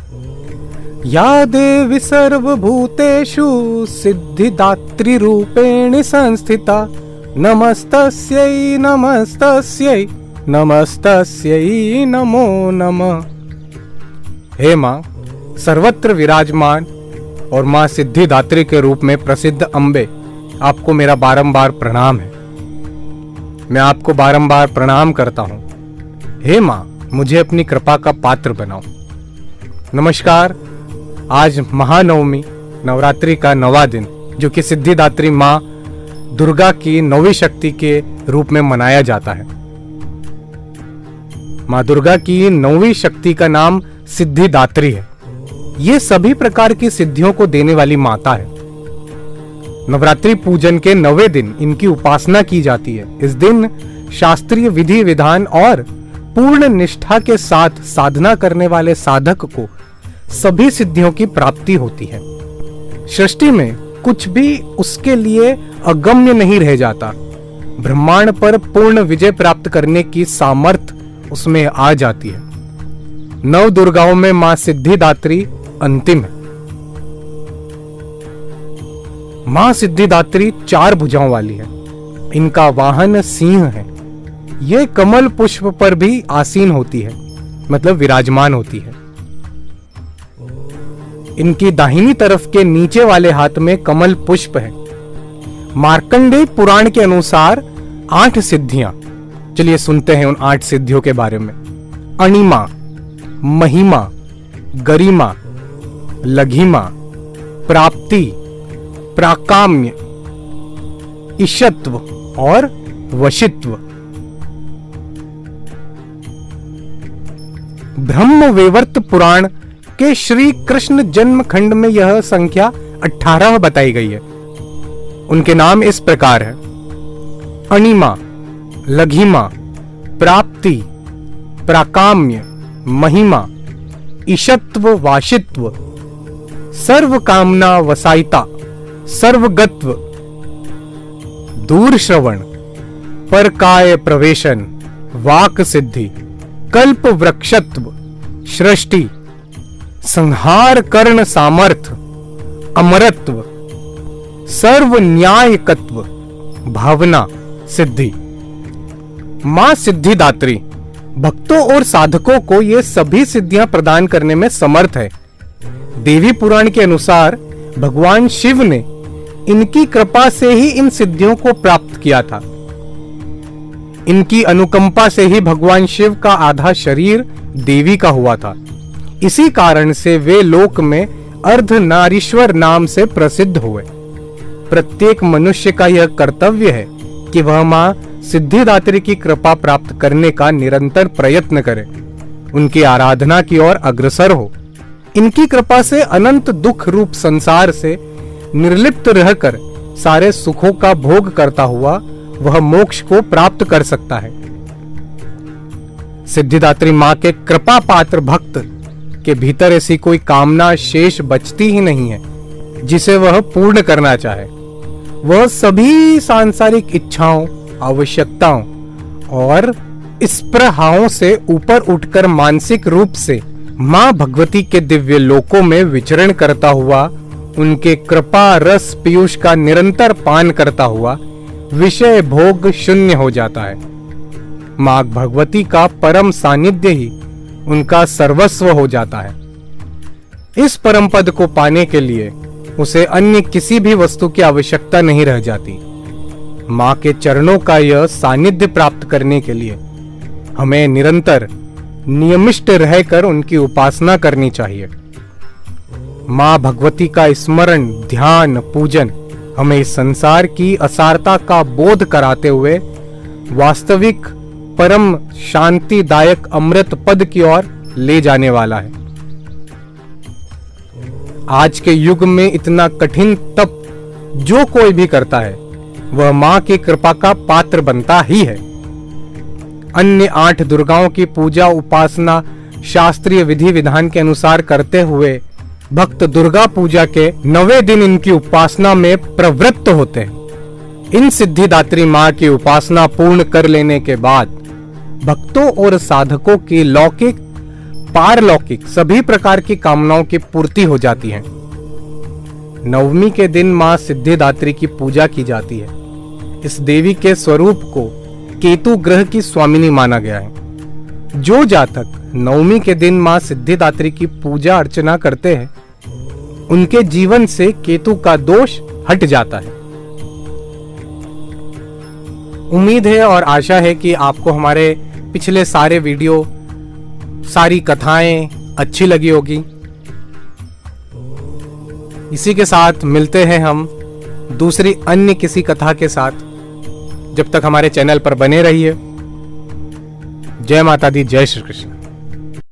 या देवी सर्वभूतेषु सिद्धिदात्री रूपेण संस्थिता नमस्तस्यै नमस्तस्यै नमस्तस्यै नमो नमः। हे माँ, सर्वत्र विराजमान और माँ सिद्धिदात्री के रूप में प्रसिद्ध अम्बे, आपको मेरा बारंबार प्रणाम है। मैं आपको बारंबार प्रणाम करता हूँ। हे माँ, मुझे अपनी कृपा का पात्र बनाओ। नमस्कार। आज महानवमी, नवरात्रि का 9वां दिन, जो कि सिद्धिदात्री माँ दुर्गा की 9वीं शक्ति के रूप में मनाया जाता है। माँ दुर्गा की 9वीं शक्ति का नाम सिद्धिदात्री है। ये सभी प्रकार की सिद्धियों को देने वाली माता है। नवरात्रि पूजन के 9वें दिन इनकी उपासना की जाती है। इस दिन शास्त्रीय विधि विधान और पूर्ण निष्ठा के साथ साधना करने वाले साधक को सभी सिद्धियों की प्राप्ति होती है। सृष्टि में कुछ भी उसके लिए अगम्य नहीं रह जाता। ब्रह्मांड पर पूर्ण विजय प्राप्त करने की सामर्थ्य उसमें आ जाती है। 9 दुर्गाओं में मां सिद्धिदात्री अंतिम है। मां सिद्धिदात्री 4 भुजाओं वाली है। इनका वाहन सिंह है। ये कमल पुष्प पर भी आसीन होती है, मतलब विराजमान होती है। इनकी दाहिनी तरफ के नीचे वाले हाथ में कमल पुष्प है। मार्कंडेय पुराण के अनुसार 8 सिद्धियां, चलिए सुनते हैं उन 8 सिद्धियों के बारे में। अणिमा, महिमा, गरिमा, लघिमा, प्राप्ति, प्राकाम्य, ईशत्व और वशित्व। ब्रह्मवैवर्त पुराण के श्री कृष्ण जन्म खंड में यह संख्या 18 बताई गई है। उनके नाम इस प्रकार है: अणिमा, लघिमा, प्राप्ति, प्राकाम्य, महिमा, ईशत्व, वाशित्व, सर्व कामना वसायिता, सर्वगत्व, दूर श्रवण, परकाय प्रवेशन, वाक सिद्धि, कल्प वृक्षत्व, सृष्टि, संहार कर्ण सामर्थ्य, अमरत्व, सर्व न्यायकत्व, भावना सिद्धि। मां सिद्धिदात्री भक्तों और साधकों को ये सभी सिद्धियां प्रदान करने में समर्थ है। देवी पुराण के अनुसार भगवान शिव ने इनकी कृपा से ही इन सिद्धियों को प्राप्त किया था। इनकी अनुकंपा से ही भगवान शिव का आधा शरीर देवी का हुआ था। इसी कारण से वे लोक में अर्धनारीश्वर नाम से प्रसिद्ध हुए। प्रत्येक मनुष्य का यह कर्तव्य है कि वह मां सिद्धिदात्री की कृपा प्राप्त करने का निरंतर प्रयत्न करे, उनकी आराधना की ओर अग्रसर हो। इनकी कृपा से अनंत दुख रूप संसार से निर्लिप्त रहकर सारे सुखों का भोग करता हुआ वह मोक्ष को प्राप्त कर सकता है। सिद्धिदात्री मां के कृपा पात्र भक्त के भीतर ऐसी कोई कामना शेष बचती ही नहीं है जिसे वह पूर्ण करना चाहे। वह सभी सांसारिक इच्छाओं, आवश्यकताओं और स्पृहाओं से ऊपर उठकर मानसिक रूप से मां भगवती के दिव्य लोकों में विचरण करता हुआ, उनके कृपा रस पीयूष का निरंतर पान करता हुआ विषय भोग शून्य हो जाता है। मां भगवती का परम सानिध्य ही उनका सर्वस्व हो जाता है। इस परम पद को पाने के लिए उसे अन्य किसी भी वस्तु की आवश्यकता नहीं रह जाती। मां के चरणों का यह सानिध्य प्राप्त करने के लिए हमें निरंतर नियमिष्ट रहकर उनकी उपासना करनी चाहिए। मां भगवती का स्मरण, ध्यान, पूजन हमें इस संसार की असारता का बोध कराते हुए वास्तविक परम शांतिदायक अमृत पद की ओर ले जाने वाला है। आज के युग में इतना कठिन तप जो कोई भी करता है वह मां की कृपा का पात्र बनता ही है। अन्य 8 दुर्गाओं की पूजा उपासना शास्त्रीय विधि विधान के अनुसार करते हुए भक्त दुर्गा पूजा के 9वें दिन इनकी उपासना में प्रवृत्त होते हैं। इन सिद्धिदात्री मां की उपासना पूर्ण कर लेने के बाद भक्तों और साधकों की लौकिक पारलौकिक सभी प्रकार की कामनाओं की पूर्ति हो जाती है। नवमी के दिन मां सिद्धिदात्री की पूजा की जाती है। इस देवी के स्वरूप को केतु ग्रह की स्वामिनी माना गया है। जो जातक नवमी के दिन मां सिद्धिदात्री की पूजा अर्चना करते हैं, उनके जीवन से केतु का दोष हट जाता है। उम्मीद है और आशा है कि आपको हमारे पिछले सारे वीडियो, सारी कथाएं अच्छी लगी होगी। इसी के साथ मिलते हैं हम दूसरी अन्य किसी कथा के साथ। जब तक हमारे चैनल पर बने रहिए। जय माता दी, जय श्री कृष्ण।